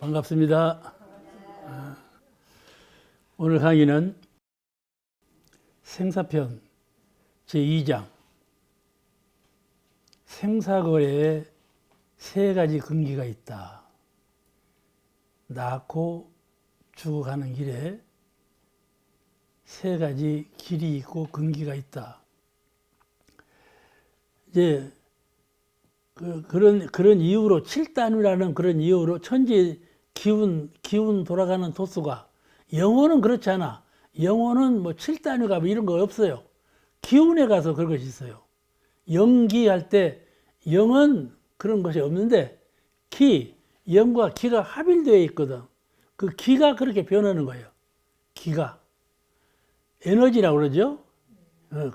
반갑습니다. 오늘 강의는 생사편 제2장 생사거래에 세 가지 근기가 있다. 낳고 죽어가는 길에 세 가지 길이 있고 근기가 있다. 이제 그런 이유로 7단위라는 그런 이유로 천지 기운 돌아가는 도수가, 영혼은 그렇지 않아. 영혼은 뭐 7단위가 뭐 이런 거 없어요. 기운에 가서 그런 것이 있어요. 영기할 때 영은 그런 것이 없는데 영과 기가 합일되어 있거든. 그 기가 그렇게 변하는 거예요. 기가 에너지라고 그러죠.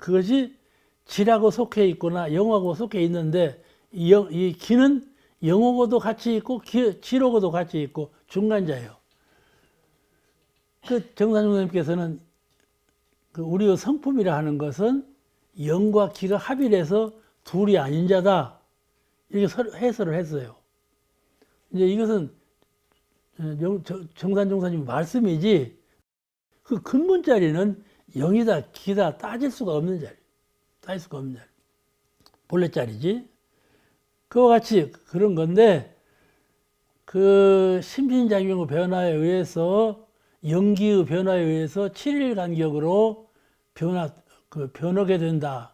그것이 질하고 속해 있거나 영하고 속해 있는데 이 기는 영하고도 같이 있고 질하고도 같이 있고 중간자예요. 그 정산중님께서는 그 우리의 성품이라 하는 것은 영과 기가 합일해서 둘이 아닌 자다, 이렇게 해설을 했어요. 이제 이것은 정산중사님 말씀이지, 그 근본 자리는 영이다 기다 따질 수가 없는 자리, 따질 수가 없는 자리, 본래 자리지. 그와 같이 그런 건데, 그 심신작용의 변화에 의해서, 영기의 변화에 의해서 7일 간격으로 변하게 된다.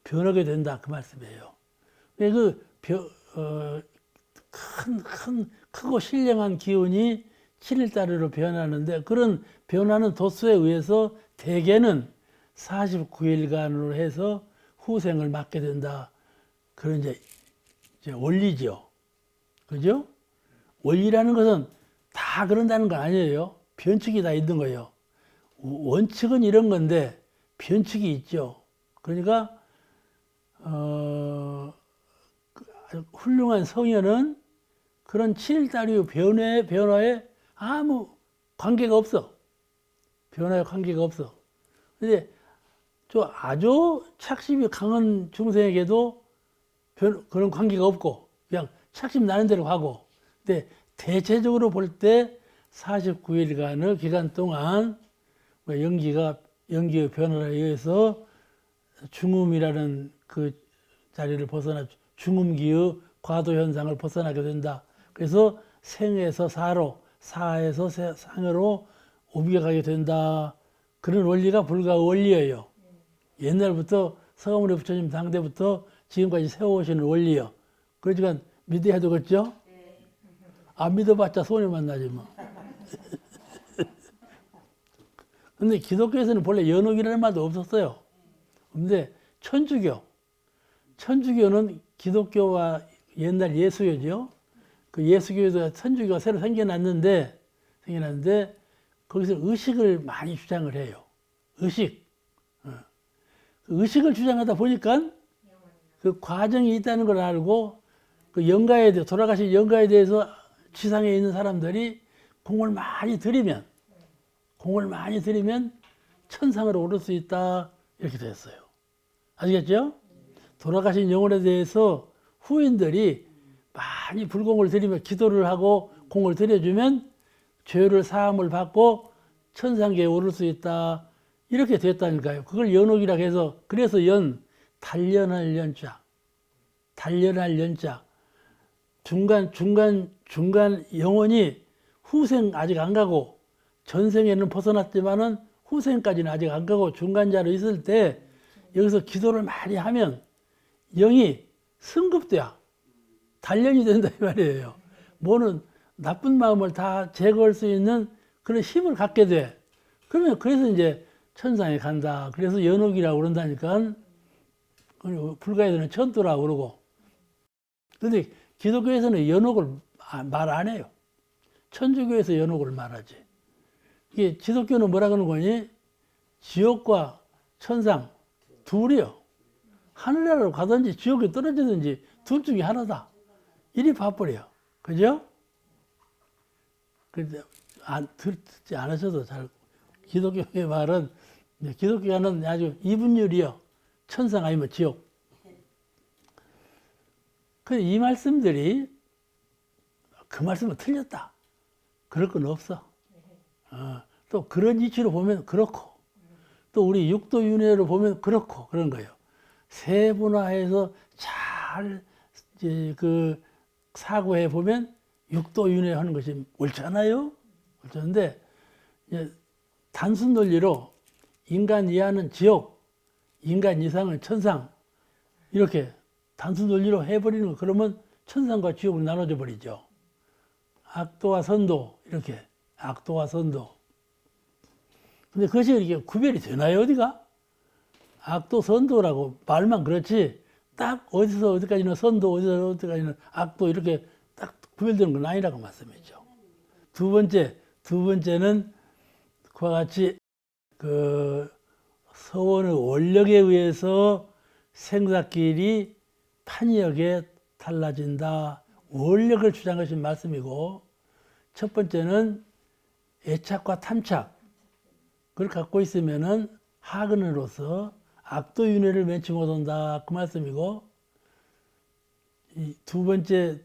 변하게 된다. 그 말씀이에요. 크고 신령한 기운이 7일따리로 변하는데, 그런 변하는 도수에 의해서 대개는 49일간으로 해서 후생을 맞게 된다. 그런 이제 원리죠. 그죠? 원리라는 것은 다 그런다는 건 아니에요. 변칙이 다 있는 거예요. 원칙은 이런 건데 변칙이 있죠. 그러니까 훌륭한 성현은 그런 7일따리 변화에 아무 관계가 없어. 변화에 관계가 없어. 근데 아주 착심이 강한 중생에게도 그런 관계가 없고 그냥 착심 나는 대로 가고, 근데 대체적으로 볼 때 49일간의 기간 동안 연기의 변화에 의해서 중음이라는 그 자리를 벗어나 중음기의 과도 현상을 벗어나게 된다. 그래서 생에서 사로, 사에서 상으로 옮겨가게 된다. 그런 원리가 불가의 원리예요. 옛날부터 서가모니 부처님 당대부터 지금까지 세워오시는 원리요. 그러니까 믿어야 되겠죠? 안 믿어봤자 손해만 나지 뭐. 근데 기독교에서는 본래 연옥이라는 말도 없었어요. 근데 천주교는 기독교와 옛날 예수교죠. 그 예수교에도 천주교가 새로 생겨났는데 거기서 의식을 많이 주장을 해요. 의식을 주장하다 보니까 그 과정이 있다는 걸 알고, 그 돌아가신 영가에 대해서 지상에 있는 사람들이 공을 많이 들이면 천상으로 오를 수 있다, 이렇게 됐어요. 아시겠죠? 돌아가신 영혼에 대해서 후인들이 많이 불공을 들이며 기도를 하고 공을 들여주면 죄를 사함을 받고 천상계에 오를 수 있다, 이렇게 됐다니까요. 그걸 연옥이라고 해서, 그래서 단련할 연자. 중간 영혼이 후생 아직 안 가고, 전생에는 벗어났지만은 후생까지는 아직 안 가고 중간자로 있을 때 여기서 기도를 많이 하면 영이 승급돼야 단련이 된다, 이 말이에요. 뭐는 나쁜 마음을 다 제거할 수 있는 그런 힘을 갖게 돼. 그래서 이제 천상에 간다. 그래서 연옥이라고 그런다니까. 불가에서는 천도라고 그러고. 근데 기독교에서는 연옥을 말 안 해요. 천주교에서 연옥을 말하지. 이게 기독교는 뭐라 그러는 거니? 지옥과 천상 둘이요. 하늘나라로 가든지 지옥에 떨어지든지 둘 중에 하나다. 이리 봐버려. 그죠? 근데 듣지 않으셔도 잘, 기독교의 말은, 기독교는 아주 이분율이요. 천상 아니면 지옥. 이 말씀들이 그 말씀은 틀렸다. 그럴 건 없어. 또 그런 이치로 보면 그렇고, 또 우리 육도윤회로 보면 그렇고, 그런 거예요. 세분화해서 잘, 이제 그 사고해 보면 육도윤회 하는 것이 옳잖아요? 옳잖은데, 단순 논리로 인간 이하는 지옥, 인간 이상은 천상, 이렇게 단순 논리로 해버리는 거, 그러면 천상과 지옥을 나눠져 버리죠. 악도와 선도, 이렇게. 악도와 선도. 근데 그것이 이렇게 구별이 되나요, 어디가? 악도, 선도라고 말만 그렇지, 딱 어디서 어디까지는 선도, 어디서 어디까지는 악도, 이렇게 딱 구별되는 건 아니라고 말씀했죠. 두 번째는 그와 같이 그 서원의 원력에 의해서 생사길이 판이하게 달라진다. 원력을 주장하신 말씀이고, 첫 번째는 애착과 탐착, 그걸 갖고 있으면은 하근으로서 악도윤회를 면치 못한다. 그 말씀이고, 이 두 번째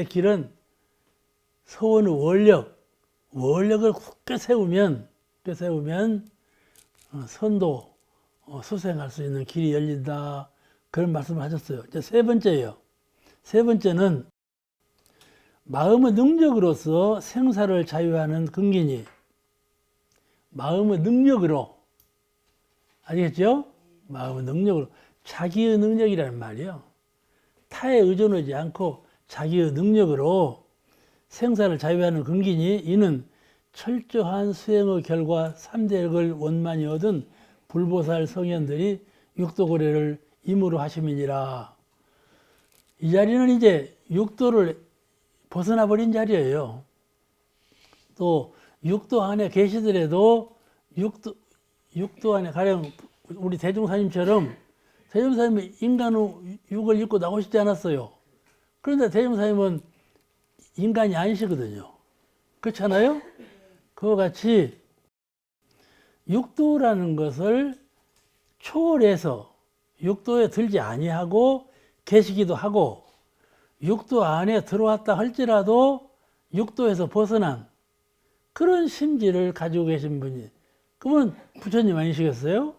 길은 서원의 원력을 굳게 세우면 선도, 수생할 수 있는 길이 열린다. 그런 말씀을 하셨어요. 이제 세 번째예요. 세 번째는 마음의 능력으로서 생사를 자유하는 근기니, 마음의 능력으로, 아시겠죠? 마음의 능력으로, 자기의 능력이라는 말이에요. 타에 의존하지 않고 자기의 능력으로 생사를 자유하는 근기니, 이는 철저한 수행의 결과 3대력을 원만히 얻은 불보살 성현들이 육도고래를 임으로 하심이니라. 이 자리는 이제 육도를 벗어나 버린 자리예요. 또 육도 안에 계시더라도 육도 안에 가령 우리 대종사님처럼, 대종사님은 인간의 육을 입고 나오시지 않았어요. 그런데 대종사님은 인간이 아니시거든요. 그렇잖아요? 그와 같이 육도라는 것을 초월해서 육도에 들지 아니하고 계시기도 하고, 육도 안에 들어왔다 할지라도 육도에서 벗어난 그런 심지를 가지고 계신 분이, 그러면 부처님 아니시겠어요?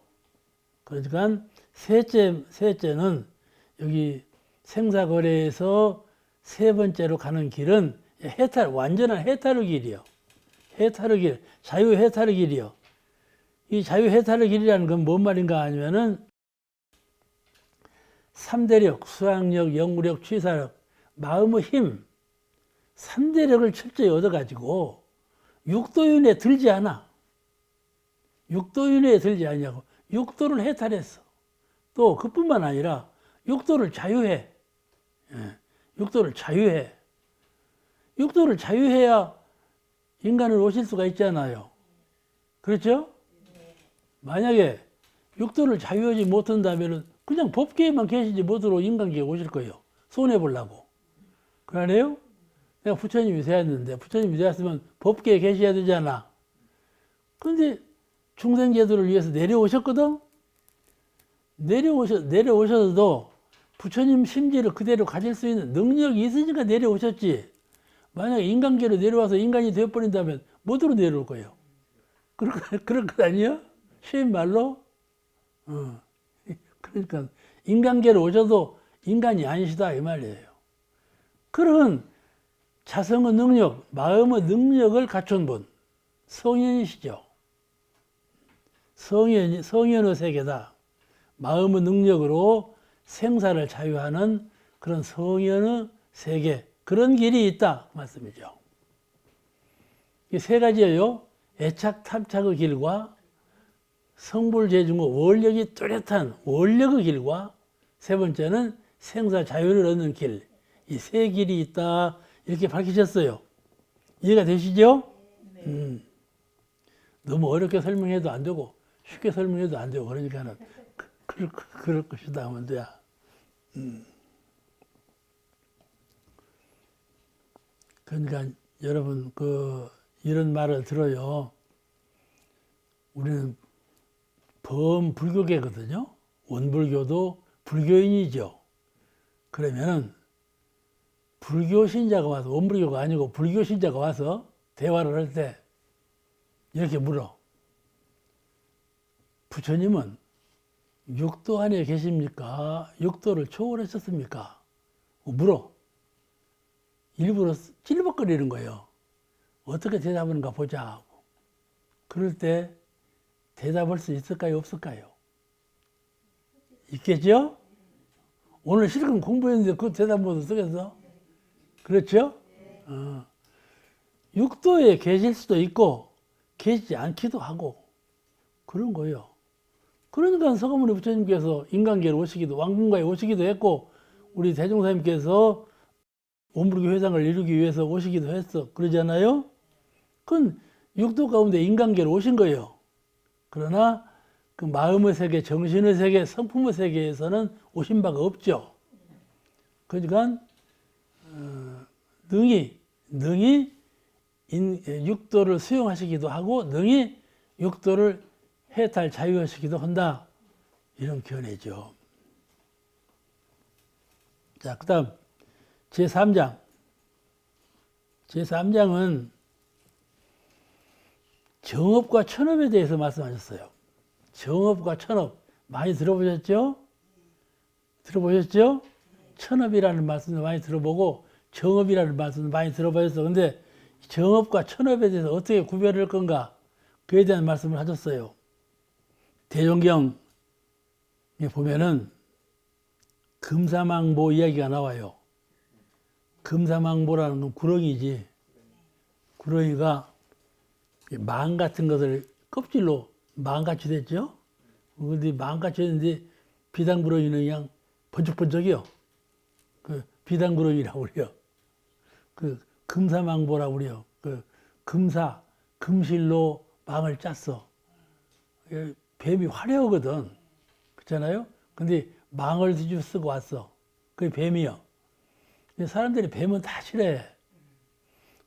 그러니까 셋째는 여기 생사거래에서 세 번째로 가는 길은 완전한 해탈의 길이요. 해탈의 길, 자유해탈의 길이요. 이 자유해탈의 길이라는 건 뭔 말인가 하면은 3대력, 수학력, 영구력, 취사력, 마음의 힘, 3대력을 철저히 얻어가지고 육도윤회에 들지 않아. 육도윤회에 들지 않냐고. 육도를 해탈했어. 또 그뿐만 아니라 육도를 자유해. 육도를 자유해. 육도를 자유해야 인간을 오실 수가 있잖아요. 그렇죠? 만약에 육도를 자유하지 못한다면 그냥 법계에만 계시지 못으로 인간계에 오실 거예요. 손해보려고. 그러네요? 내가 부처님이 되었는데, 부처님이 되었으면 법계에 계셔야 되잖아. 그런데 중생제도를 위해서 내려오셨거든? 내려오셔도 부처님 심지를 그대로 가질 수 있는 능력이 있으니까 내려오셨지. 만약에 인간계로 내려와서 인간이 되어버린다면 못으로 내려올 거예요. 그럴 것 아니에요? 쉬운 말로? 그러니까 인간계로 오셔도 인간이 아니시다 이 말이에요. 그런 자성의 능력, 마음의 능력을 갖춘 분, 성현이시죠. 성현의 세계다. 마음의 능력으로 생사를 자유하는 그런 성현의 세계, 그런 길이 있다 그 말씀이죠. 이 세 가지예요. 애착, 탐착의 길과 성불재중의 원력이 뚜렷한 원력의 길과, 세 번째는 생사 자유를 얻는 길, 이 세 길이 있다 이렇게 밝히셨어요. 이해가 되시죠? 너무 어렵게 설명해도 안 되고 쉽게 설명해도 안 되고, 그러니까는 그럴 것이다 하면 돼야. 그러니까 여러분 이런 말을 들어요. 우리는 범불교계거든요. 원불교도 불교인이죠. 그러면은 불교 신자가 와서, 원불교가 아니고 불교 신자가 와서 대화를 할 때 이렇게 물어. 부처님은 육도 안에 계십니까? 육도를 초월하셨습니까? 물어. 일부러 찔벅거리는 거예요. 어떻게 대답하는가 보자 하고. 그럴 때 대답할 수 있을까요? 없을까요? 있겠죠? 오늘 실컷 공부했는데 그 대답 못 쓰겠어? 그렇죠? 육도에 계실 수도 있고 계시지 않기도 하고 그런 거예요. 그러니까 서가모니 부처님께서 인간계로 오시기도, 왕궁가에 오시기도 했고 우리 대종사님께서 원불교 회상을 이루기 위해서 오시기도 했어. 그러잖아요? 그건 육도 가운데 인간계로 오신 거예요. 그러나 그 마음의 세계, 정신의 세계, 성품의 세계에서는 오신 바가 없죠. 그러니까 능히 육도를 수용하시기도 하고 능히 육도를 해탈 자유하시기도 한다. 이런 견해죠. 자, 그 다음 제3장. 제3장은 정업과 천업에 대해서 말씀하셨어요. 정업과 천업 많이 들어보셨죠? 들어보셨죠? 천업이라는 말씀도 많이 들어보고 정업이라는 말씀도 많이 들어보셨어. 근데 정업과 천업에 대해서 어떻게 구별할 건가? 그에 대한 말씀을 하셨어요. 대종경에 보면은 금사망보 이야기가 나와요. 금사망보라는 건 구렁이지. 구렁이가 망 같은 것을 껍질로 망같이 됐죠? 근데 망같이 됐는데 비단구렁이는 그냥 번쩍번쩍이요. 그 비단구렁이라고 그래요. 그 금사망보라고 그래요. 그 금실로 망을 짰어. 뱀이 화려하거든. 그렇잖아요? 근데 망을 뒤집어 쓰고 왔어. 그게 뱀이요. 사람들이 뱀은 다 싫어해.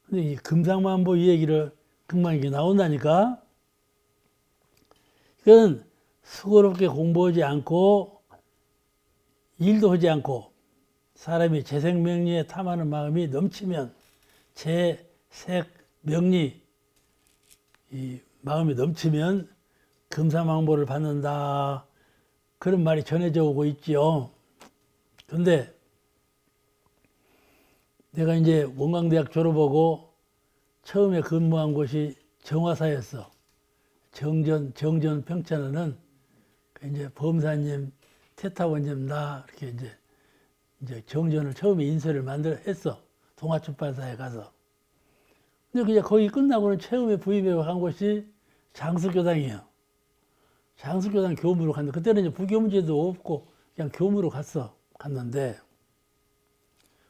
근데 이 금상만보 이 얘기를 금방 이게 나온다니까. 이건 수고롭게 공부하지 않고 일도 하지 않고 사람이 재생명리에 탐하는 마음이 넘치면 재색 명리 이 마음이 넘치면 금사망보를 받는다. 그런 말이 전해져 오고 있지요. 그런데 내가 이제 원광대학 졸업하고 처음에 근무한 곳이 정화사였어. 정전 평천에는 이제 범사님, 태타원님 나 이렇게 이제 정전을 처음에 인쇄를 했어. 동아출판사에 가서. 근데 그냥 거기 끝나고는 처음에 부임해 간 곳이 장수교당이에요. 장수교당 교무로 갔는데 그때는 이제 부교문제도 없고 그냥 교무로 갔는데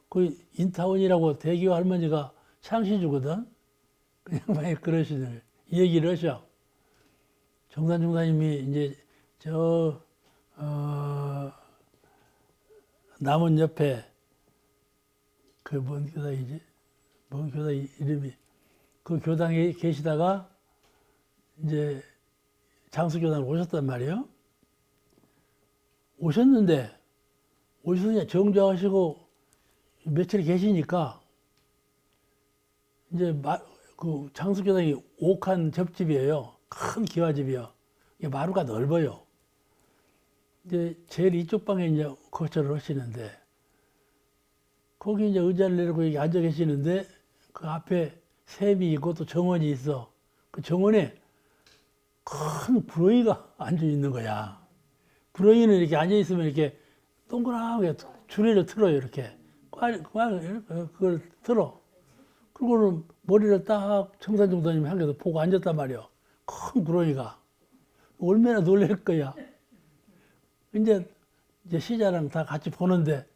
그 인타원이라고 대기호 할머니가 창시주거든. 그냥 많이 그러시는 얘기를 하셔. 정산 중사님이 이제 남원 옆에 그 뭔 교당이지? 뭔 교당 이름이 그 교당에 계시다가 이제 장수교당으로 오셨단 말이에요. 오셨는데 오셔서 정주하시고 며칠 계시니까 이제 그 장수교당이 옥한 접집이에요. 큰 기와집이요. 마루가 넓어요. 이제 제일 이쪽 방에 이제 거처를 하시는데 거기 이제 의자를 내리고 여기 앉아 계시는데 그 앞에 샘이 있고 또 정원이 있어. 그 정원에 큰 구렁이가 앉아 있는 거야. 구렁이는 이렇게 앉아 있으면 이렇게 동그랗게 주례를 틀어요. 이렇게 그걸 틀어. 그리고는 머리를 딱 청산정사님이 한 개도 보고 앉았단 말이야. 큰 구렁이가 얼마나 놀랄 거야. 이제 시자랑 다 같이 보는데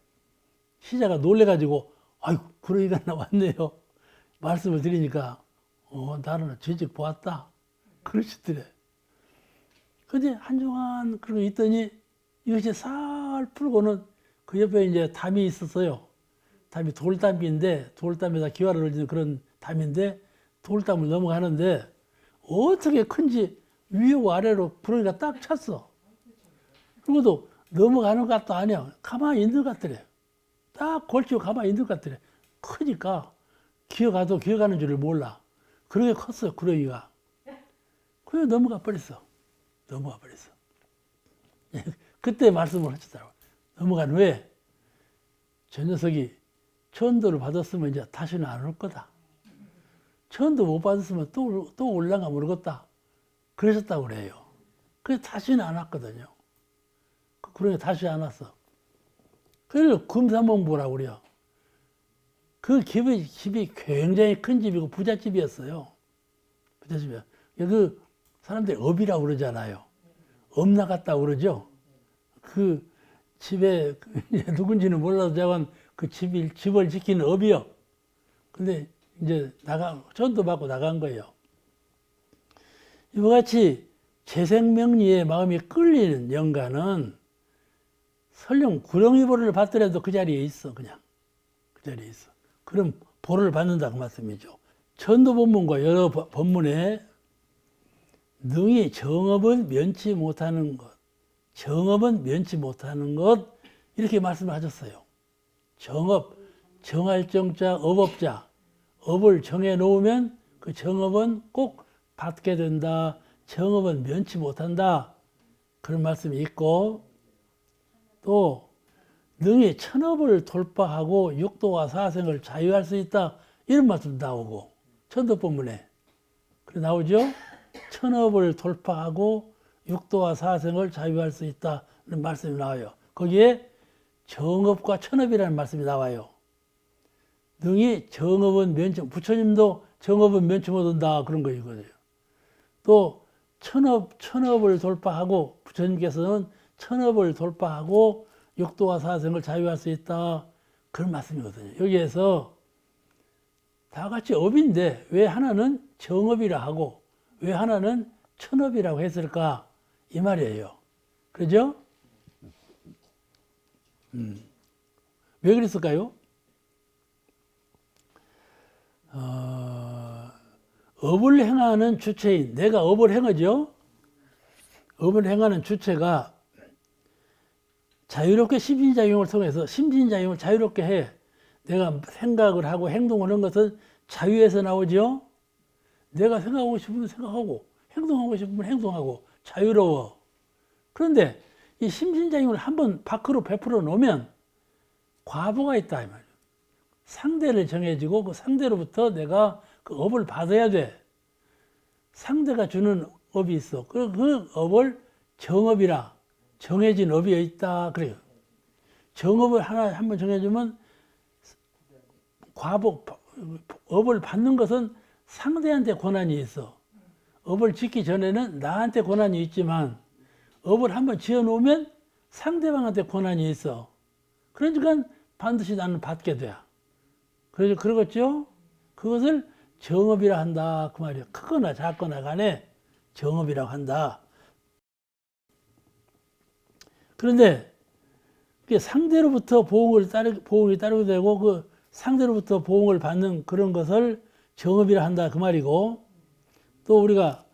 시자가 놀래가지고 아이고 구렁이가 나왔네요. 말씀을 드리니까 나는 죄직 보았다. 그러시더래. 근데 한동안 그러고 있더니 이것이 살 풀고는 그 옆에 이제 담이 있었어요. 담이 돌담인데 돌담에다 기와를 올리는 그런 담인데 돌담을 넘어가는데 어떻게 큰지 위와 아래로 구렁이가 딱 찼어. 그리고도 넘어가는 것도 아니야. 가만히 있는 것 같더래. 딱 걸치고 가만히 있는 것 같더래. 크니까 기어가도 기어가는 줄을 몰라. 그렇게 컸어, 구렁이가. 그래 넘어가 버렸어. 넘어가 버렸어. 그때 말씀을 하시더라고요. 넘어간 왜? 저 녀석이 천도를 받았으면 이제 다시는 안 올 거다. 천도 못 받았으면 또 올라가 모르겠다. 그러셨다고 그래요. 그래서 다시는 안 왔거든요. 그러니까 다시 안 왔어. 그래서 금사몽부라고 그래요. 그 집이 굉장히 큰 집이고 부잣집이었어요. 부잣집이야. 그 사람들이 업이라고 그러잖아요. 업 나갔다고 그러죠. 그 집에 누군지는 몰라도 자관 그 집을 지키는 업이요. 근데 이제 전도 받고 나간 거예요. 이와 같이 재생명리에 마음이 끌리는 영가는 설령 구렁이 보를 받더라도 그 자리에 있어, 그냥. 그 자리에 있어. 그럼 보를 받는다 그 말씀이죠. 전도 본문과 여러 본문에 능히 정업은 면치 못하는 것, 정업은 면치 못하는 것 이렇게 말씀을 하셨어요. 정업, 정할 정자, 업업자, 업을 정해 놓으면 그 정업은 꼭 받게 된다. 정업은 면치 못한다. 그런 말씀이 있고 또 능히 천업을 돌파하고 육도와 사생을 자유할 수 있다. 이런 말씀도 나오고 천도법문에 그래 나오죠. 천업을 돌파하고 육도와 사생을 자유할 수 있다는 말씀이 나와요. 거기에 정업과 천업이라는 말씀이 나와요. 능히 정업은 면치, 부처님도 정업은 면치 못한다 그런 거 이거예요. 또 천업을 돌파하고 부처님께서는 천업을 돌파하고 육도와 사생을 자유할 수 있다 그런 말씀이거든요. 여기에서 다 같이 업인데 왜 하나는 정업이라 하고 왜 하나는 천업이라고 했을까 이 말이에요. 그죠? 왜 그랬을까요? 업을 행하는 주체인 내가 업을 행하죠. 업을 행하는 주체가 자유롭게 심신작용을 통해서 심신작용을 자유롭게 해. 내가 생각을 하고 행동을 하는 것은 자유에서 나오죠. 내가 생각하고 싶으면 생각하고 행동하고 싶으면 행동하고 자유로워. 그런데 이 심신작용을 한번 밖으로 베풀어 놓으면 과보가 있다 이 말이에요. 상대를 정해지고 그 상대로부터 내가 그 업을 받아야 돼. 상대가 주는 업이 있어. 그 업을 정업이라 정해진 업이 있다 그래요. 정업을 하나 한번 정해주면 업을 받는 것은 상대한테 권한이 있어. 업을 짓기 전에는 나한테 권한이 있지만 업을 한번 지어놓으면 상대방한테 권한이 있어. 그러니까 반드시 나는 받게 돼. 그래서 그러겠죠? 그것을 정업이라 한다 그 말이에요. 크거나 작거나 간에 정업이라고 한다. 그런데 상대로부터 보응이 따르게 되고 그 상대로부터 보응을 받는 그런 것을 정업이라 한다 그 말이고 또 우리가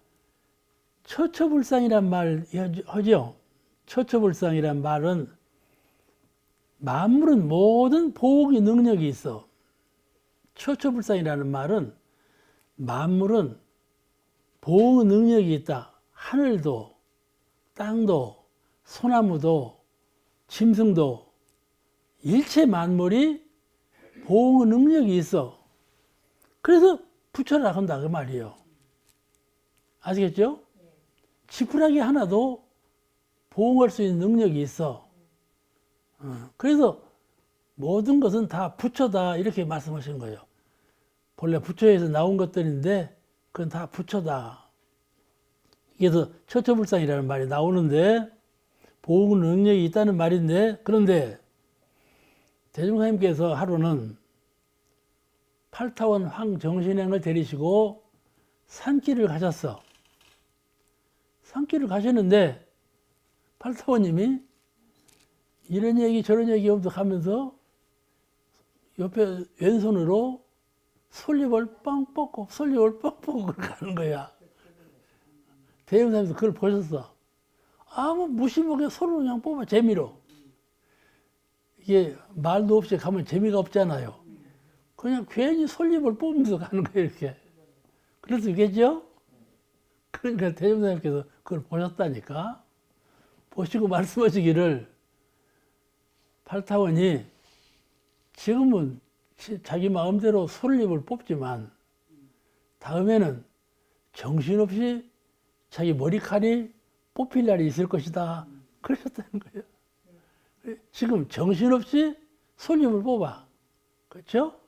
처처불상이란 말 하죠. 처처불상이란 말은 만물은 모든 보응의 능력이 있어. 처처불상이라는 말은 만물은 보응의 능력이 있다. 하늘도 땅도 소나무도 짐승도 일체 만물이 보응의 능력이 있어. 그래서 부처라 한다 그 말이에요. 아시겠죠? 지푸라기 하나도 보응할 수 있는 능력이 있어. 그래서 모든 것은 다 부처다 이렇게 말씀하시는 거예요. 본래 부처에서 나온 것들인데 그건 다 부처다. 그래서 처처불상이라는 말이 나오는데 보응 능력이 있다는 말인데 그런데 대중사님께서 하루는 팔타원 황정신행을 데리시고 산길을 가셨어. 산길을 가셨는데 팔타원님이 이런 얘기 저런 얘기 하면서 옆에 왼손으로 솔잎을 빵 뻗고 솔잎을 뻥 뻗고 가는 거야. 대형사님도 그걸 보셨어. 아무 무심하게 손으로 그냥 뽑아 재미로. 이게 말도 없이 가면 재미가 없잖아요. 그냥 괜히 솔잎을 뽑으면서 가는 거예요, 이렇게. 그럴 수 있겠죠? 그러니까 대종사님께서 그걸 보셨다니까. 보시고 말씀하시기를 팔타원이 지금은 자기 마음대로 솔잎을 뽑지만 다음에는 정신없이 자기 머리칼이 뽑힐 날이 있을 것이다. 그러셨다는 거예요. 지금 정신없이 솔잎을 뽑아. 그렇죠?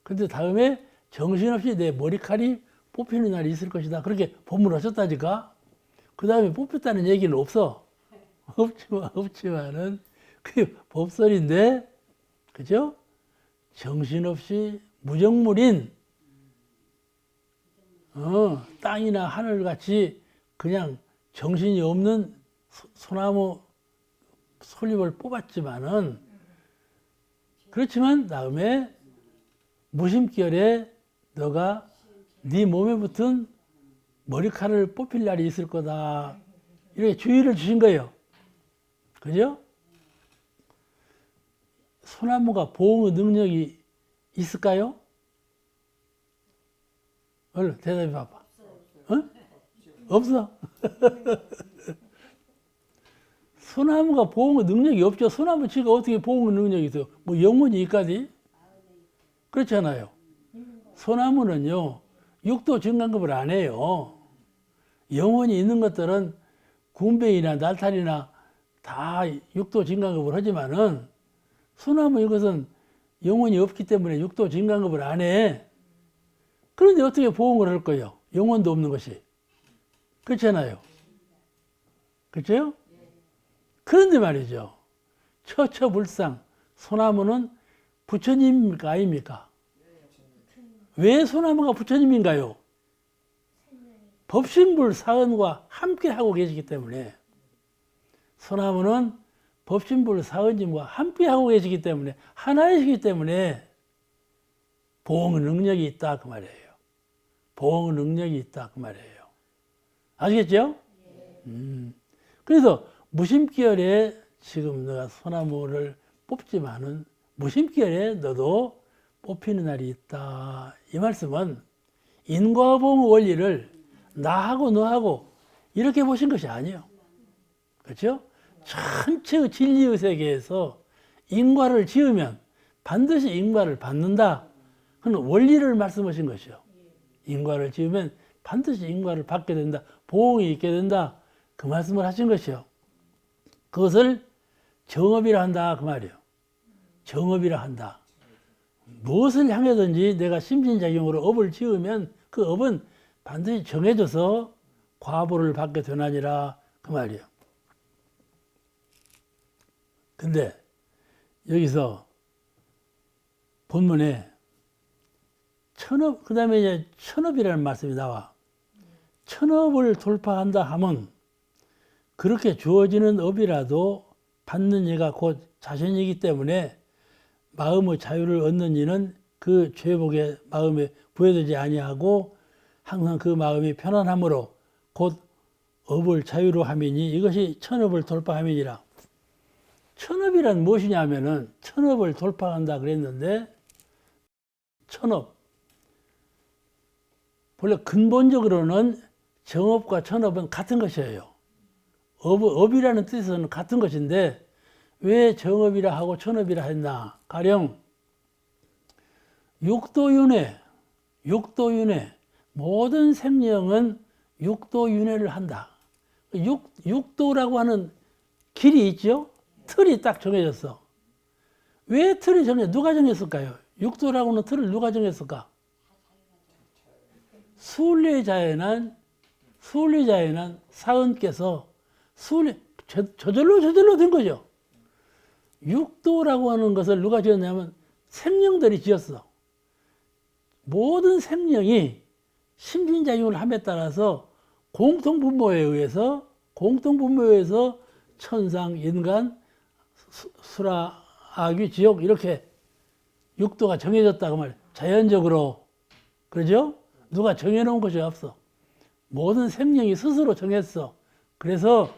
근데 다음에 정신없이 내 머리칼이 뽑히는 날이 있을 것이다. 그렇게 본문하셨다니까. 그 다음에 뽑혔다는 얘기는 없어. 없지만은 그게 법설인데, 그죠? 정신없이 무정물인 땅이나 하늘같이 그냥 정신이 없는 소나무 솔잎을 뽑았지만은, 그렇지만 다음에 무심결에 너가 네 몸에 붙은 머리칼을 뽑힐 날이 있을 거다. 이렇게 주의를 주신 거예요. 그죠? 소나무가 보호의 능력이 있을까요? 얼른 대답해 봐봐. 어? 없어. 소나무가 보호의 능력이 없죠. 소나무 지가 어떻게 보호의 능력이 있어요? 뭐 영혼이 있까지? 그렇잖아요. 소나무는요, 육도 증강급을 안 해요. 영혼이 있는 것들은 군뱅이나 날탈이나 다 육도 증강급을 하지만은 소나무 이것은 영혼이 없기 때문에 육도 증강급을 안 해. 그런데 어떻게 보응을 할 거예요? 영혼도 없는 것이. 그렇잖아요. 그렇죠? 그런데 말이죠. 처처불상, 소나무는 부처님입니까? 아닙니까? 왜 소나무가 부처님인가요? 법신불 사은과 함께 하고 계시기 때문에, 소나무는 법신불 사은님과 함께 하고 계시기 때문에, 하나이시기 때문에 보응의 능력이 있다 그 말이에요. 보응의 능력이 있다 그 말이에요. 아시겠죠? 그래서 무심결에 지금 너가 소나무를 뽑지만은 무심결에 너도 뽑히는 날이 있다. 이 말씀은 인과보응의 원리를 나하고 너하고 이렇게 보신 것이 아니에요. 그렇죠? 전체의 진리의 세계에서 인과를 지으면 반드시 인과를 받는다. 그런 원리를 말씀하신 것이요. 인과를 지으면 반드시 인과를 받게 된다. 보응이 있게 된다. 그 말씀을 하신 것이요. 그것을 정업이라 한다. 그 말이에요. 정업이라 한다. 무엇을 향해든지 내가 심신작용으로 업을 지으면 그 업은 반드시 정해져서 과보를 받게 되나니라. 그 말이에요. 근데 여기서 본문에 천업, 그 다음에 이제 천업이라는 말씀이 나와. 천업을 돌파한다 하면 그렇게 주어지는 업이라도 받는 이가 곧 자신이기 때문에 마음의 자유를 얻는 이는 그 죄복의 마음에 부여되지 아니하고 항상 그 마음이 편안함으로 곧 업을 자유로 함이니 이것이 천업을 돌파함이니라. 천업이란 무엇이냐 하면은 천업을 돌파한다 그랬는데, 천업 원래 근본적으로는 정업과 천업은 같은 것이에요. 업이라는 뜻에서는 같은 것인데 왜 정업이라 하고 천업이라 했나? 가령 육도윤회, 모든 생명은 육도윤회를 한다. 육도라고 하는 길이 있죠? 틀이 딱 정해졌어. 왜 틀이 누가 정했을까요? 육도라고 하는 틀을 누가 정했을까? 순례자연한 사은께서 저절로 된 거죠. 육도라고 하는 것을 누가 지었냐면 생명들이 지었어. 모든 생명이 심신작용을 함에 따라서 공통분모에 의해서 천상, 인간, 수라, 악귀, 지옥 이렇게 육도가 정해졌다고 말이에요. 자연적으로. 그러죠? 누가 정해놓은 것이 없어. 모든 생명이 스스로 정했어. 그래서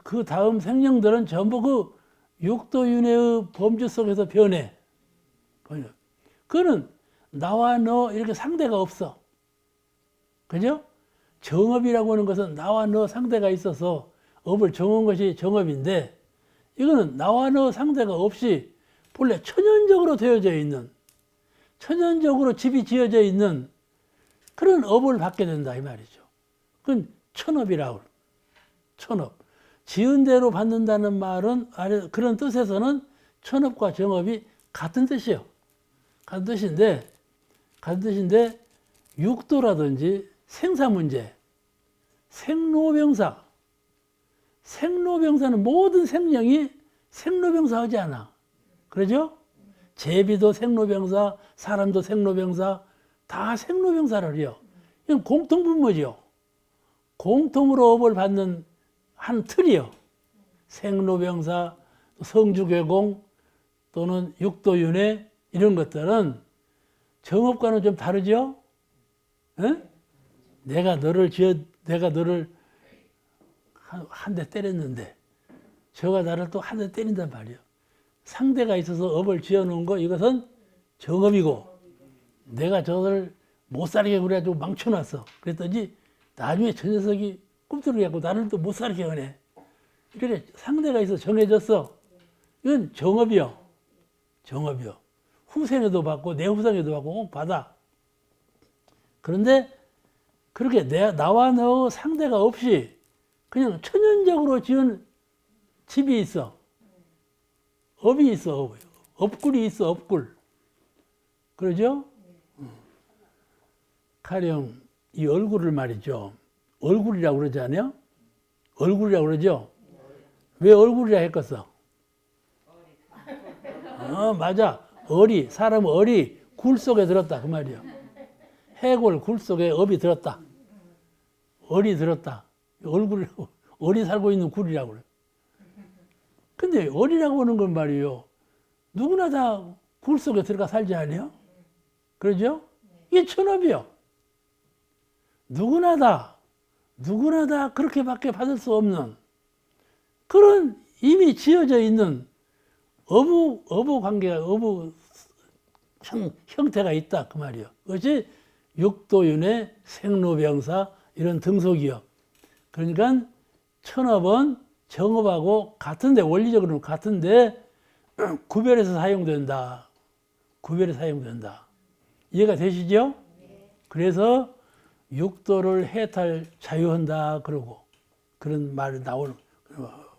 그 다음 생명들은 전부 그 육도윤회의 범주 속에서 변해. 그거는 나와 너 이렇게 상대가 없어. 그죠? 정업이라고 하는 것은 나와 너 상대가 있어서 업을 정한 것이 정업인데, 이거는 나와 너 상대가 없이 본래 천연적으로 되어져 있는, 천연적으로 집이 지어져 있는 그런 업을 받게 된다 이 말이죠. 그건 천업이라고. 천업. 지은 대로 받는다는 말은 그런 뜻에서는 천업과 정업이 같은 뜻이요. 같은 뜻인데 육도라든지 생사 문제, 생로병사. 생로병사는 모든 생명이 생로병사 하지 않아. 그러죠? 제비도 생로병사, 사람도 생로병사, 다 생로병사를 해요. 이건 공통분모죠. 공통으로 업을 받는 한 틀이요. 생로병사, 성주괴공 또는 육도윤회 이런 것들은 정업과는 좀 다르죠? 에? 내가 너를 한 대 때렸는데 저가 나를 또 한 대 때린단 말이에요. 상대가 있어서 업을 지어놓은 거 이것은 정업이고, 내가 저를 못 살게 그래가지고 망쳐놨어. 그랬더니 나중에 저 녀석이 꿈틀어갖고 나를 또 못 살게 하네. 이렇게 상대가 있어 정해졌어. 이건 정업이요. 정업이요. 후생에도 받고 내 후생에도 받고 꼭 받아. 그런데 그렇게 나와 너 상대가 없이 그냥 천연적으로 지은 집이 있어. 업이 있어. 업굴이 있어. 업굴. 그러죠? 가령 이 얼굴을 말이죠. 얼굴이라고 그러지 않아요? 얼굴이라고 그러죠? 왜 얼굴이라 했겠어? 맞아. 사람 얼이 굴 속에 들었다. 그 말이요. 해골 굴 속에 업이 들었다. 얼이 들었다. 얼굴이라고, 얼이 살고 있는 굴이라고 그래. 근데 얼이라고 하는 건 말이요. 누구나 다 굴 속에 들어가 살지 않아요? 그러죠? 이게 천업이요. 누구나 다 그렇게밖에 받을 수 없는 그런 이미 지어져 있는 어부 관계가, 어부 형태가 있다. 그 말이요. 그것이 육도윤회, 생로병사 이런 등속이요. 그러니까 천업은 정업하고 같은데, 원리적으로는 같은데 구별해서 사용된다. 구별해서 사용된다. 이해가 되시죠? 그래서 육도를 해탈 자유한다 그러고 그런 말이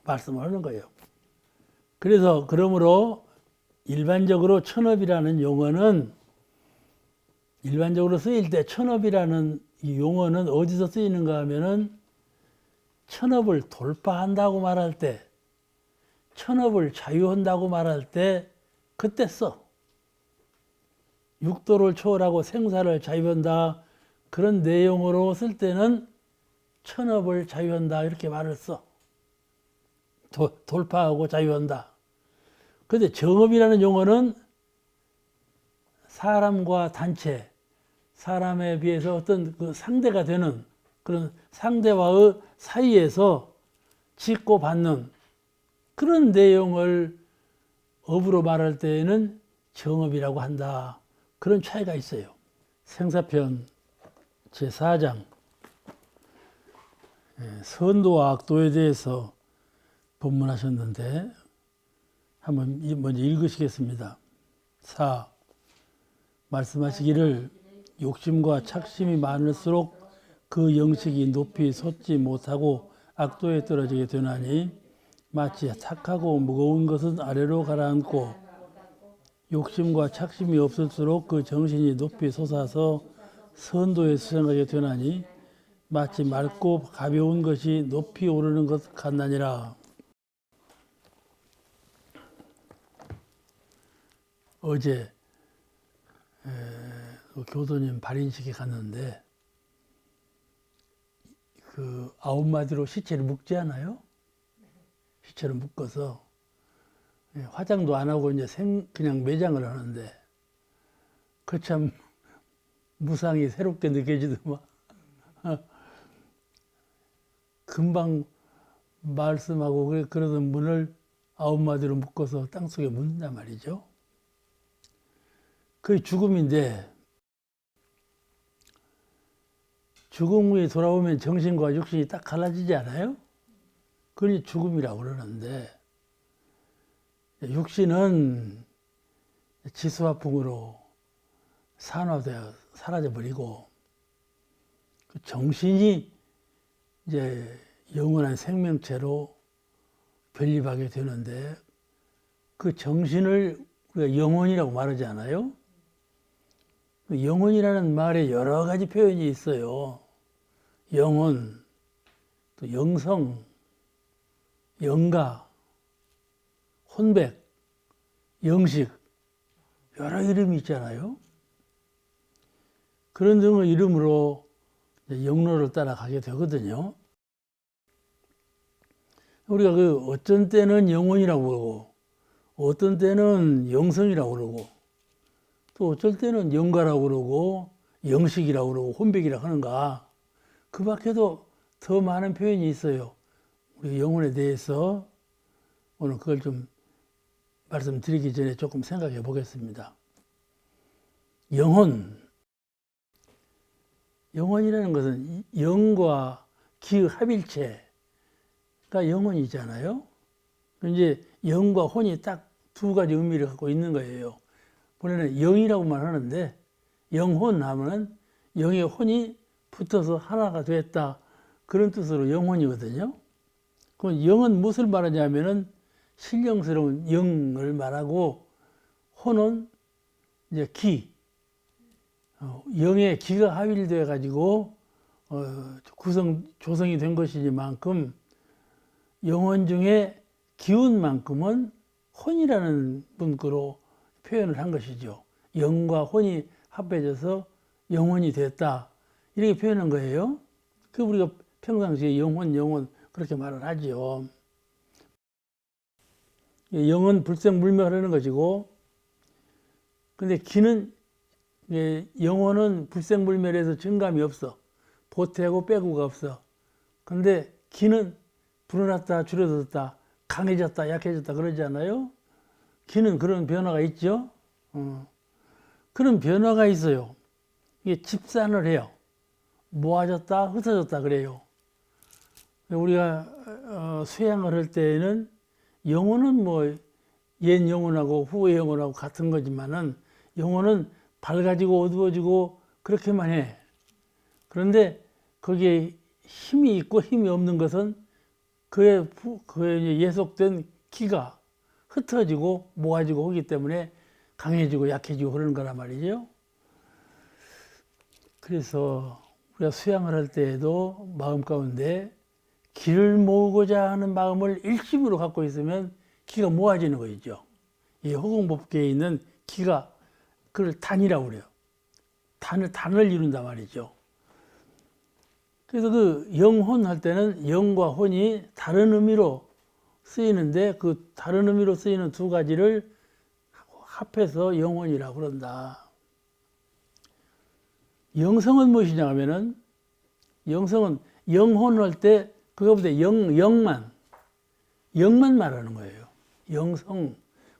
말씀을 하는 거예요. 그래서 그러므로 일반적으로 천업이라는 용어는, 일반적으로 쓰일 때 천업이라는 이 용어는 어디서 쓰이는가 하면은 천업을 돌파한다고 말할 때, 천업을 자유한다고 말할 때 그때 써. 육도를 초월하고 생사를 자유한다 그런 내용으로 쓸 때는 천업을 자유한다 이렇게 말을 써. 돌파하고 자유한다. 그런데 정업이라는 용어는 사람과 단체, 사람에 비해서 어떤 그 상대가 되는 그런 상대와의 사이에서 짓고 받는 그런 내용을 업으로 말할 때에는 정업이라고 한다. 그런 차이가 있어요. 생사편 제4장 선도와 악도에 대해서 본문하셨는데 한번 먼저 읽으시겠습니다. 4. 말씀하시기를 욕심과 착심이 많을수록 그 영식이 높이 솟지 못하고 악도에 떨어지게 되나니 마치 착하고 무거운 것은 아래로 가라앉고 욕심과 착심이 없을수록 그 정신이 높이 솟아서 선도에 수행하게 되나니 마치 맑고 가벼운 것이 높이 오르는 것 같나니라. 어제 교도님 발인식에 갔는데 그 9마디로 시체를 묶지 않아요? 시체를 묶어서 화장도 안 하고 이제 그냥 매장을 하는데 그 참 무상이 새롭게 느껴지더만. 금방 말씀하고 그러던 문을 9마디로 묶어서 땅속에 묻는단 말이죠. 그게 죽음인데, 죽음 후에 돌아오면 정신과 육신이 딱 갈라지지 않아요? 그걸 죽음이라고 그러는데, 육신은 지수화풍으로 산화되어 사라져버리고, 그 정신이 이제 영원한 생명체로 변립하게 되는데, 그 정신을 우리가 영혼이라고 말하지 않아요? 영혼이라는 말에 여러 가지 표현이 있어요. 영혼, 또 영성, 영가, 혼백, 영식, 여러 이름이 있잖아요. 그런 등의 이름으로 영로를 따라가게 되거든요. 우리가 그 어떤 때는 영혼이라고 그러고, 어떤 때는 영성이라고 그러고, 또 어쩔 때는 영가라고 그러고, 영식이라고 그러고, 혼백이라고 하는가. 그 밖에도 더 많은 표현이 있어요. 우리 영혼에 대해서 오늘 그걸 좀 말씀드리기 전에 조금 생각해 보겠습니다. 영혼이라는 것은 영과 기의 합일체가 영혼이잖아요. 이제 영과 혼이 딱 두 가지 의미를 갖고 있는 거예요. 본래는 영이라고만 하는데 영혼 하면은 영의 혼이 붙어서 하나가 됐다. 그런 뜻으로 영혼이거든요. 그럼 영은 무엇을 말하냐면은 신령스러운 영을 말하고, 혼은 이제 기, 영의 기가 합일되어 가지고 조성이 된 것이니만큼 영혼 중에 기운만큼은 혼이라는 문구로 표현을 한 것이죠. 영과 혼이 합해져서 영혼이 됐다. 이렇게 표현한 거예요. 그 우리가 평상시에 영혼 그렇게 말을 하지요. 영은 불생불멸하는 것이고, 근데 기는, 영혼은 불생불멸해서 증감이 없어. 보태고 빼고가 없어. 근데 기는 불어났다 줄어들었다, 강해졌다 약해졌다 그러지 않아요? 기는 그런 변화가 있죠. 그런 변화가 있어요. 이게 집산을 해요. 모아졌다 흩어졌다 그래요. 우리가 수양을 할 때에는 영혼은 뭐 옛 영혼하고 후의 영혼하고 같은 거지만은, 영혼은 밝아지고 어두워지고 그렇게만 해. 그런데 거기에 힘이 있고 힘이 없는 것은 그에 예속된 기가 흩어지고 모아지고 하기 때문에 강해지고 약해지고 그러는 거란 말이죠. 그래서 우리가 수양을 할 때에도 마음 가운데 기를 모으고자 하는 마음을 일심으로 갖고 있으면 기가 모아지는 거죠. 이 허공법계에 있는 기가, 그걸 단이라고 그래요. 단을 이룬단 말이죠. 그래서 그 영혼 할 때는 영과 혼이 다른 의미로 쓰이는데, 그 다른 의미로 쓰이는 두 가지를 합해서 영혼이라고 그런다. 영성은 무엇이냐 하면은, 영성은 영혼 할 때 그거보다 영만 말하는 거예요. 영성,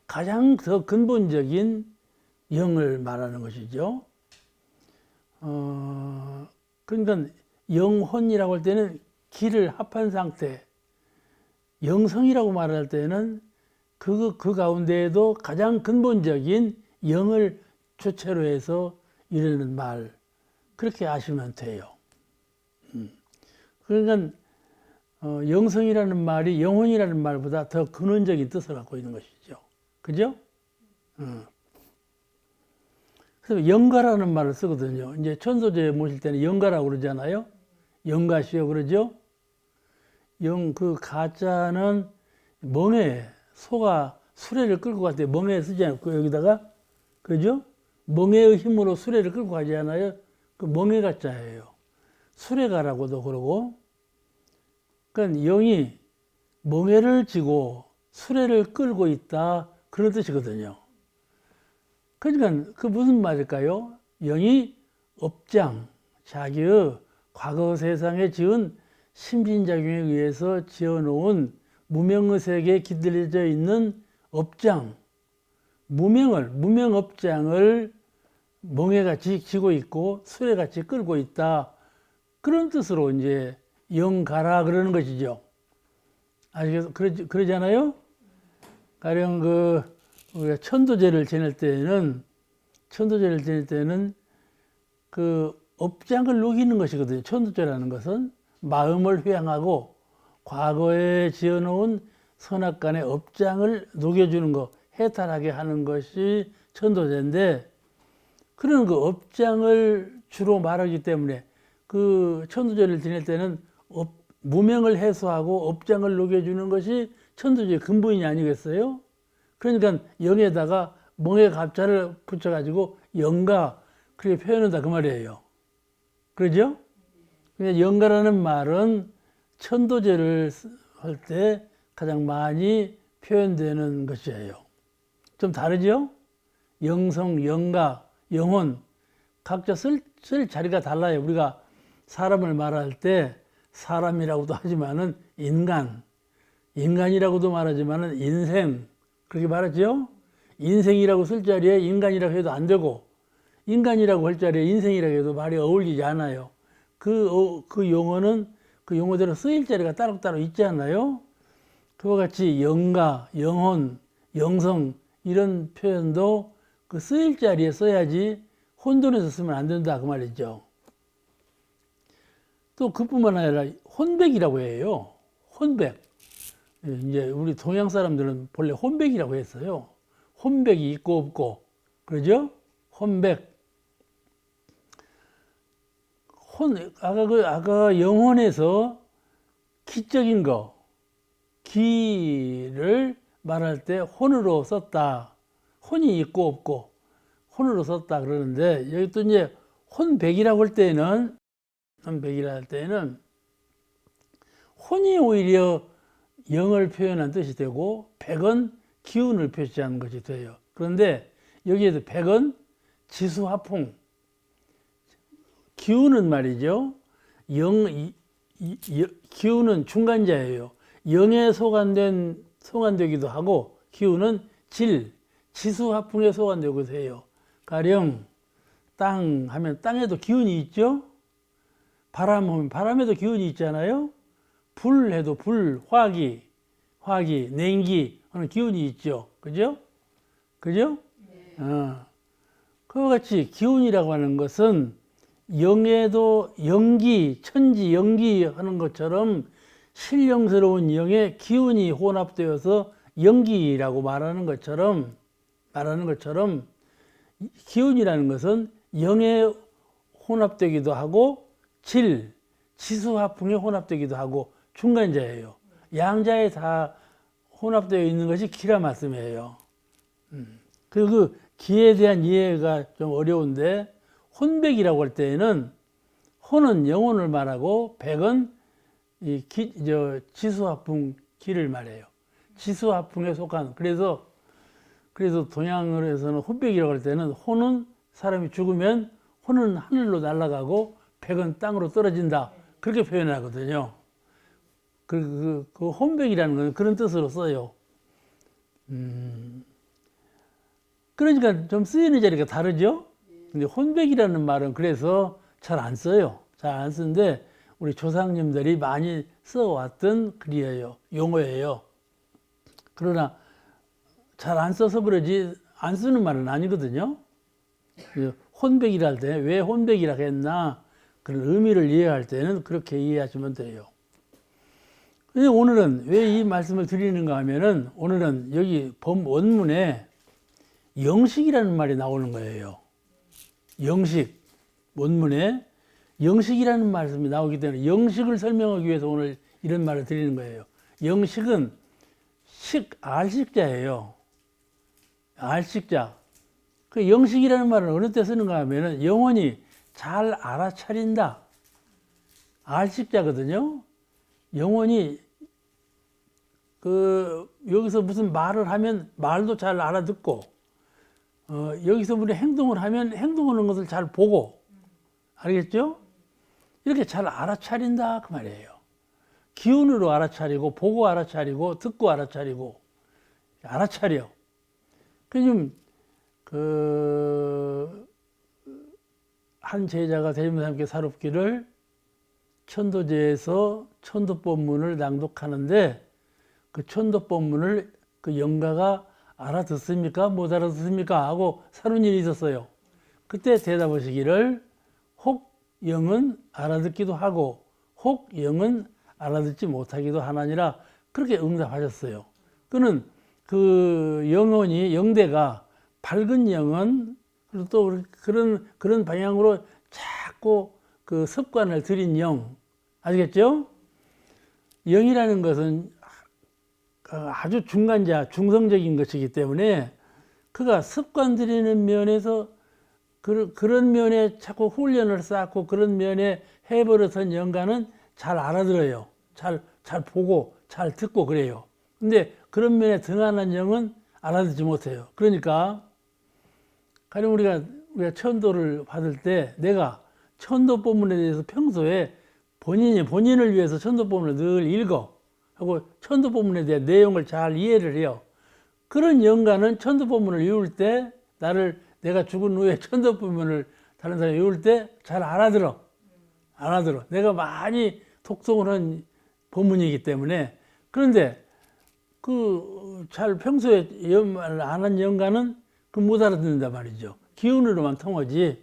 가장 더 근본적인 영을 말하는 것이죠. 그러니까 영혼이라고 할 때는 기를 합한 상태, 영성이라고 말할 때는 그 가운데에도 가장 근본적인 영을 주체로 해서 이르는 말, 그렇게 아시면 돼요. 그러니까 영성이라는 말이 영혼이라는 말보다 더 근원적인 뜻을 갖고 있는 것이죠. 그죠? 그래서 영가라는 말을 쓰거든요. 이제 천소제 모실 때는 영가라고 그러잖아요. 영가시오 그러죠? 그 가자는 멍에, 소가 수레를 끌고 갈 때 멍에 쓰지 않고 여기다가, 그죠? 멍에의 힘으로 수레를 끌고 가지 않아요? 그 멍에 가자예요. 수레가라고도 그러고. 그러니까 영이 멍에를 쥐고 수레를 끌고 있다, 그런 뜻이거든요. 그러니까 그 무슨 말일까요? 영이 업장, 자기의 과거 세상에 지은 심신작용에 의해서 지어놓은 무명의 세계에 깃들여져 있는 업장, 무명업장을 멍해같이 지고 있고 수레같이 끌고 있다. 그런 뜻으로 이제 영가라 그러는 것이죠. 아시겠어요? 그러잖아요? 가령 우리가 천도제를 지낼 때는 그 업장을 녹이는 것이거든요. 천도제라는 것은 마음을 회양하고 과거에 지어놓은 선악간의 업장을 녹여주는 거, 해탈하게 하는 것이 천도제인데, 그런 그 업장을 주로 말하기 때문에 그 천도제를 지낼 때는 무명을 해소하고 업장을 녹여주는 것이 천도제의 근본이 아니겠어요? 그러니까 영에다가 멍에 갑자를 붙여가지고 영가 그렇게 표현한다 그 말이에요. 그러죠? 그러니까 영가라는 말은 천도제를 할 때 가장 많이 표현되는 것이에요. 좀 다르죠? 영성, 영가, 영혼 각자 쓸 자리가 달라요. 우리가 사람을 말할 때 사람이라고도 하지만은 인간이라고도 말하지만은 인생 그렇게 말하죠? 인생이라고 쓸 자리에 인간이라고 해도 안 되고 인간이라고 할 자리에 인생이라고 해도 말이 어울리지 않아요. 그 용어는 그 용어대로 쓰일 자리가 따로따로 있지 않나요? 그와 같이 영가, 영혼, 영성 이런 표현도 그 쓰일 자리에 써야지 혼돈해서 쓰면 안 된다 그 말이죠. 또 그뿐만 아니라 혼백이라고 해요. 혼백. 이제 우리 동양 사람들은 본래 혼백이라고 했어요. 혼백이 있고 없고. 그러죠? 혼백. 아까 영혼에서 기적인 거, 기를 말할 때 혼으로 썼다. 혼이 있고 없고, 혼으로 썼다 그러는데, 여기 또 이제 혼백이라고 할 때는, 혼이 오히려 영을 표현한 뜻이 되고, 백은 기운을 표시하는 것이 돼요. 그런데 여기에도 백은 지수화풍, 기운은 말이죠. 기운은 중간자예요. 영에 소관되기도 하고, 기운은 지수화풍에 소관되기도 해요. 가령 땅 하면 땅에도 기운이 있죠. 바람 하면 바람에도 기운이 있잖아요. 불 해도 불, 화기, 냉기 하는 기운이 있죠. 그죠? 네. 그와 같이 기운이라고 하는 것은 영에도 연기, 천지 연기 하는 것처럼 신령스러운 영의 기운이 혼합되어서 연기라고 말하는 것처럼 기운이라는 것은 영에 혼합되기도 하고 지수화풍에 혼합되기도 하고 중간자예요. 양자에 다 혼합되어 있는 것이 기라 말씀이에요. 그리고 그 기에 대한 이해가 좀 어려운데 혼백이라고 할 때에는 혼은 영혼을 말하고 백은 지수화풍 기를 말해요. 지수화풍에 속한 그래서 동양어에서는 혼백이라고 할 때는 혼은 사람이 죽으면 혼은 하늘로 날아가고 백은 땅으로 떨어진다 그렇게 표현하거든요. 그 혼백이라는 건 그런 뜻으로 써요. 그러니까 좀 쓰이는 자리가 다르죠. 근데 혼백이라는 말은 그래서 잘 안 써요. 잘 안 쓰는데 우리 조상님들이 많이 써왔던 글이에요. 용어예요. 그러나 잘 안 써서 그러지 안 쓰는 말은 아니거든요. 혼백이라 할 때 왜 혼백이라 했나 그런 의미를 이해할 때는 그렇게 이해하시면 돼요. 근데 오늘은 왜 이 말씀을 드리는가 하면은 오늘은 여기 원문에 영식이라는 말이 나오는 거예요. 영식. 원문에 영식이라는 말씀이 나오기 때문에 영식을 설명하기 위해서 오늘 이런 말을 드리는 거예요. 영식은 알식자예요. 알식자. 그 영식이라는 말을 어느 때 쓰는가 하면은 영혼이 잘 알아차린다. 알식자거든요. 영혼이 여기서 무슨 말을 하면 말도 잘 알아듣고, 여기서 우리 행동을 하면 행동하는 것을 잘 보고, 알겠죠? 이렇게 잘 알아차린다 그 말이에요. 기운으로 알아차리고, 보고 알아차리고, 듣고 알아차리고, 알아차려. 그럼 한 제자가 대림사 함께 사롭기를 천도제에서 천도법문을 낭독하는데 그 천도법문을 그 영가가 알아듣습니까? 못 알아듣습니까? 하고 사는 일이 있었어요. 그때 대답하시기를 혹 영은 알아듣기도 하고 혹 영은 알아듣지 못하기도 하나니라 그렇게 응답하셨어요. 그는 그 영혼이 영대가 밝은 영은 그리고 또 그런 방향으로 자꾸 그 습관을 들인 영 아시겠죠? 영이라는 것은 아주 중간자, 중성적인 것이기 때문에 그가 습관 들이는 면에서 그런 면에 자꾸 훈련을 쌓고 그런 면에 해버릇한 영가는 잘 알아들어요. 잘 보고 잘 듣고 그래요. 근데 그런 면에 등한한 영은 알아듣지 못해요. 그러니까 가령 우리가 천도를 받을 때 내가 천도법문에 대해서 평소에 본인을 위해서 천도법문을 늘 읽어 하고 천도법문에 대한 내용을 잘 이해를 해요. 그런 영가는 천도법문을 외울 때 내가 죽은 후에 천도법문을 다른 사람이 외울 때 잘 알아들어. 내가 많이 독송을 한 법문이기 때문에. 그런데 잘 평소에 안 한 영가는 못 알아듣는단 말이죠. 기운으로만 통하지.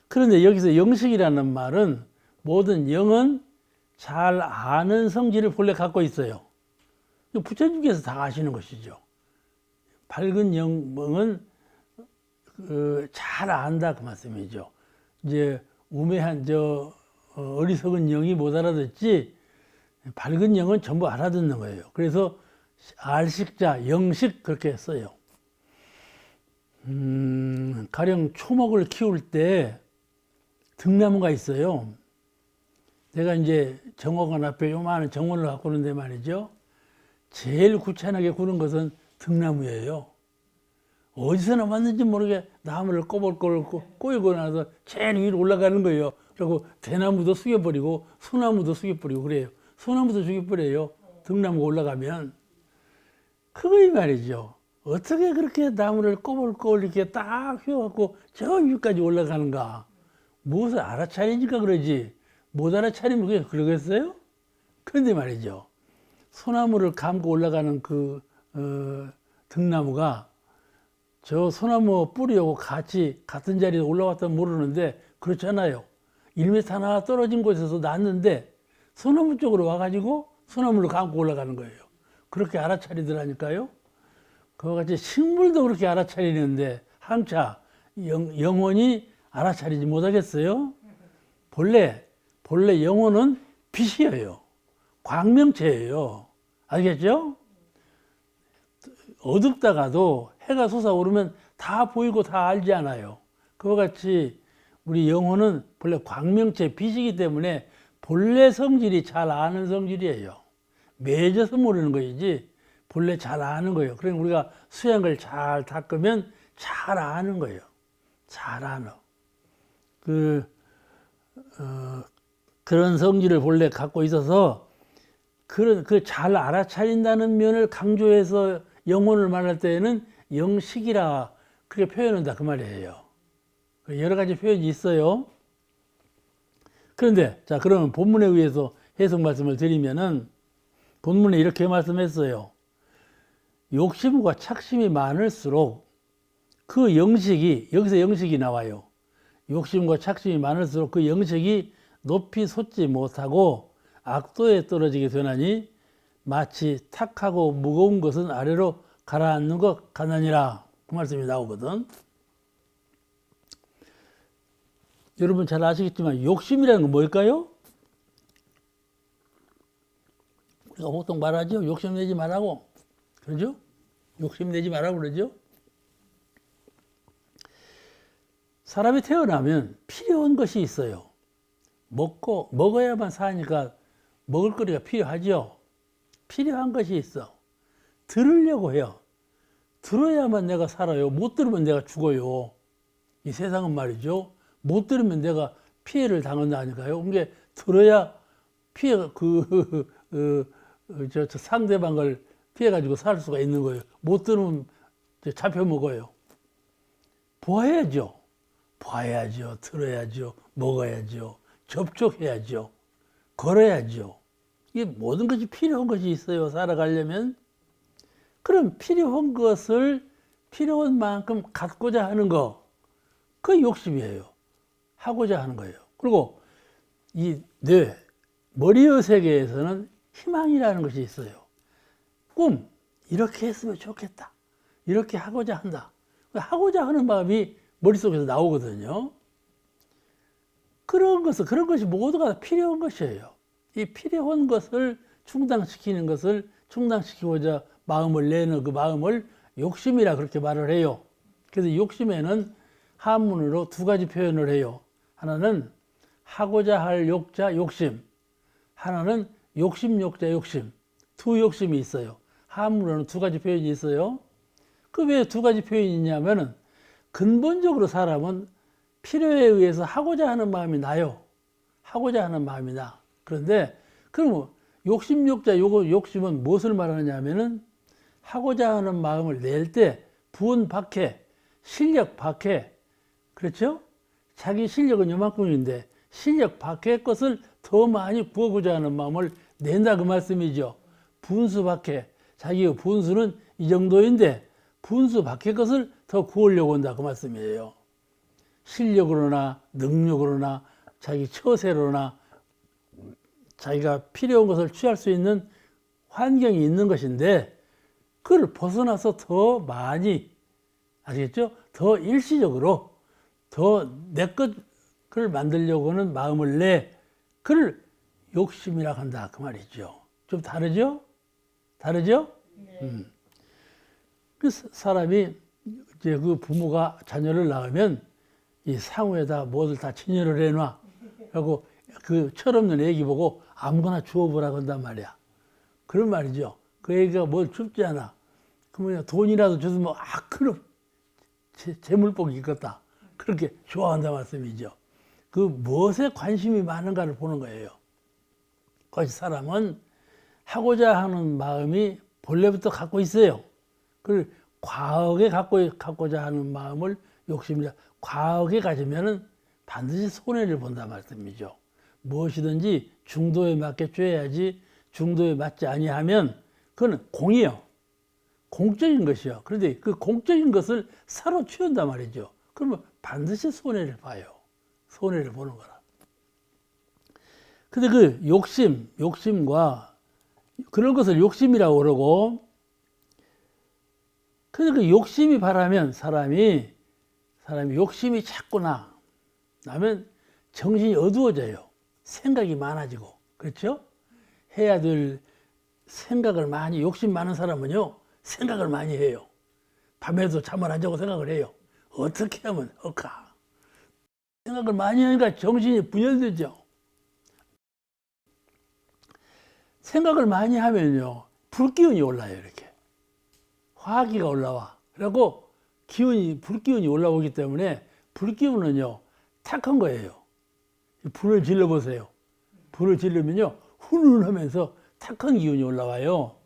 그런데 여기서 영식이라는 말은 모든 영은 잘 아는 성질을 본래 갖고 있어요. 부처님께서 다 아시는 것이죠. 밝은 영은 잘 안다 그 말씀이죠. 이제 우매한 어리석은 영이 못 알아듣지 밝은 영은 전부 알아듣는 거예요. 그래서 알식자, 영식 그렇게 써요. 가령 초목을 키울 때 등나무가 있어요. 내가 이제 정원관 앞에 요만한 정원을 갖고 오는데 말이죠. 제일 귀찮게 구는 것은 등나무예요. 어디서 나왔는지 모르게 나무를 꼬불꼬불 꼬이고 나서 제일 위로 올라가는 거예요. 그리고 대나무도 숙여버리고 소나무도 숙여버리고 그래요. 소나무도 숙여버려요. 등나무가 올라가면. 그거이 말이죠. 어떻게 그렇게 나무를 꼬불꼬불 이렇게 딱 휘어갖고 저 위까지 올라가는가. 무엇을 알아차리니까 그러지. 못 알아차리면 그게 그러겠어요? 그런데 말이죠. 소나무를 감고 올라가는 등나무가 저 소나무 뿌리하고 같은 자리에 올라왔다면 모르는데 그렇잖아요. 1m 하나 떨어진 곳에서 났는데 소나무 쪽으로 와가지고 소나무를 감고 올라가는 거예요. 그렇게 알아차리더라니까요. 그와 같이 식물도 그렇게 알아차리는데 한차 영혼이 알아차리지 못하겠어요? 본래 영혼은 빛이에요. 광명체예요. 알겠죠? 어둡다가도 해가 솟아오르면 다 보이고 다 알지 않아요. 그와 같이 우리 영혼은 본래 광명체 빛이기 때문에 본래 성질이 잘 아는 성질이에요. 매져서 모르는 거이지 본래 잘 아는 거예요. 그러니까 우리가 수양을 잘 닦으면 잘 아는 거예요. 잘 아는. 그런 성질을 본래 갖고 있어서 잘 알아차린다는 면을 강조해서 영혼을 말할 때에는 영식이라 그렇게 표현한다 그 말이에요. 여러 가지 표현이 있어요. 그런데 자 그러면 본문에 의해서 해석 말씀을 드리면은 본문에 이렇게 말씀했어요. 욕심과 착심이 많을수록 그 영식이 여기서 영식이 나와요. 욕심과 착심이 많을수록 그 영식이 높이 솟지 못하고 악도에 떨어지게 되나니 마치 탁하고 무거운 것은 아래로 가라앉는 것 같느니라 그 말씀이 나오거든. 여러분 잘 아시겠지만 욕심이라는 건 뭘까요? 우리가 보통 말하죠. 욕심내지 말라고. 그러죠? 욕심내지 말라고 그러죠? 사람이 태어나면 필요한 것이 있어요. 먹어야만 사니까 먹을 거리가 필요하죠. 필요한 것이 있어. 들으려고 해요. 들어야만 내가 살아요. 못 들으면 내가 죽어요. 이 세상은 말이죠. 못 들으면 내가 피해를 당한다니까요. 그게 들어야 피해가 저 상대방을 피해가지고 살 수가 있는 거예요. 못 들으면 잡혀 먹어요. 보아야죠. 봐야죠, 들어야죠, 먹어야죠, 접촉해야죠, 걸어야죠. 이게 모든 것이 필요한 것이 있어요, 살아가려면. 그럼 필요한 것을 필요한 만큼 갖고자 하는 거, 그 욕심이에요. 하고자 하는 거예요. 그리고 이 뇌, 머리의 세계에서는 희망이라는 것이 있어요. 꿈, 이렇게 했으면 좋겠다. 이렇게 하고자 한다. 하고자 하는 마음이 머릿속에서 나오거든요. 그런 것이 모두가 필요한 것이에요. 이 필요한 것을 충당시키는 것을 충당시키고자 마음을 내는 그 마음을 욕심이라 그렇게 말을 해요. 그래서 욕심에는 한문으로 두 가지 표현을 해요. 하나는 하고자 할 욕자 욕심, 하나는 욕심 욕자 욕심. 두 욕심이 있어요. 한문으로는 두 가지 표현이 있어요. 그 왜 두 가지 표현이 있냐면은 근본적으로 사람은 필요에 의해서 하고자 하는 마음이 나요. 하고자 하는 마음이 나. 그런데 그럼 욕심 욕자 욕심은 무엇을 말하느냐면은 하고자 하는 마음을 낼 때 부은 박해, 실력 박해, 그렇죠? 자기 실력은 요만큼인데 실력 밖의 것을 더 많이 구하고자 하는 마음을 낸다 그 말씀이죠. 분수 밖에 자기의 분수는 이 정도인데 분수 밖의 것을 더 구하려고 한다 그 말씀이에요. 실력으로나 능력으로나 자기 처세로나 자기가 필요한 것을 취할 수 있는 환경이 있는 것인데 그걸 벗어나서 더 많이 아시겠죠? 더 일시적으로 더 내 것을 만들려고 하는 마음을 내 그걸 욕심이라고 한다 그 말이죠. 좀 다르죠? 다르죠? 네. 그 사람이 이제 그 부모가 자녀를 낳으면 이 상우에다 뭐들 다 진열을 해놔. 하고 그 철없는 애기 보고 아무거나 주워보라고 한단 말이야. 그런 말이죠. 그 애기가 뭘 줍지 않아. 그러면 돈이라도 주면 그럼 재물복이 있겠다. 그렇게 좋아한다 말씀이죠. 그 무엇에 관심이 많은가를 보는 거예요. 그것이 사람은 하고자 하는 마음이 본래부터 갖고 있어요. 그걸 과하게 갖고자 하는 마음을 욕심이라 과하게 가지면은 반드시 손해를 본다 말씀이죠. 무엇이든지 중도에 맞게 줘야지 중도에 맞지 아니하면 그건 공이요. 공적인 것이요. 그런데 그 공적인 것을 사로 취한단 말이죠. 그러면 반드시 손해를 봐요. 손해를 보는 거라. 근데 그 욕심과 그런 것을 욕심이라고 그러고, 근데 그 욕심이 바라면 사람이 욕심이 자꾸 나면 정신이 어두워져요. 생각이 많아지고, 그렇죠? 해야 될 생각을 많이, 욕심 많은 사람은요, 생각을 많이 해요. 밤에도 잠을 안 자고 생각을 해요. 어떻게 하면 할까? 생각을 많이 하니까 정신이 분열되죠. 생각을 많이 하면요, 불기운이 올라요, 이렇게. 화기가 올라와. 그리고 불기운이 올라오기 때문에 불기운은요, 탁한 거예요. 불을 질러보세요. 불을 질르면요, 훈훈하면서 탁한 기운이 올라와요.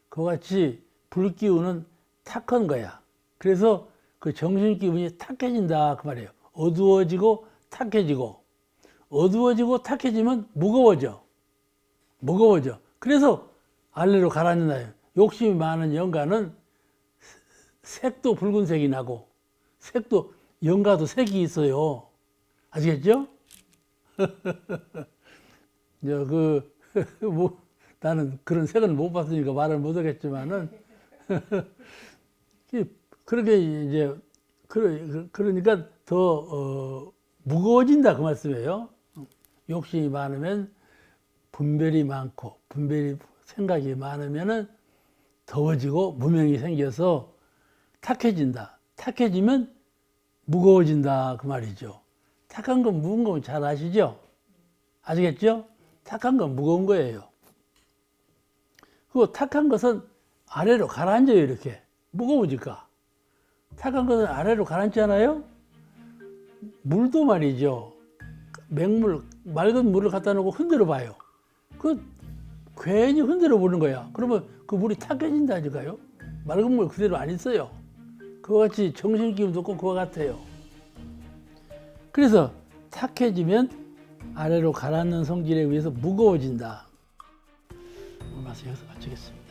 그와 같이 불기운은 탁한 거야. 그래서 그 정신 기운이 탁해진다 그 말이에요. 어두워지고 탁해지고, 어두워지고 탁해지면 무거워져. 그래서 아래로 가라앉나요. 욕심이 많은 영가는 색도 붉은색이 나고, 색도 영가도 색이 있어요. 아시겠죠? 나는 그런 색은 못 봤으니까 말을 못 하겠지만은 그렇게 이제 그러니까 더 무거워진다 그 말씀이에요. 욕심이 많으면 분별이 많고 생각이 많으면은 더워지고 무명이 생겨서 탁해진다. 탁해지면 무거워진다 그 말이죠. 탁한 건 무거운 건 잘 아시죠? 아시겠죠? 탁한 건 무거운 거예요. 그 탁한 것은 아래로 가라앉아요, 이렇게. 무거워질까? 탁한 것은 아래로 가라앉잖아요? 물도 말이죠. 맑은 물을 갖다 놓고 흔들어 봐요. 괜히 흔들어 보는 거야. 그러면 그 물이 탁해진다니까요. 맑은 물 그대로 안 있어요. 그와 같이 정신기운도 꼭 그와 같아요. 그래서 탁해지면 아래로 가라앉는 성질에 의해서 무거워진다. 오늘 말씀 여기서 마치겠습니다.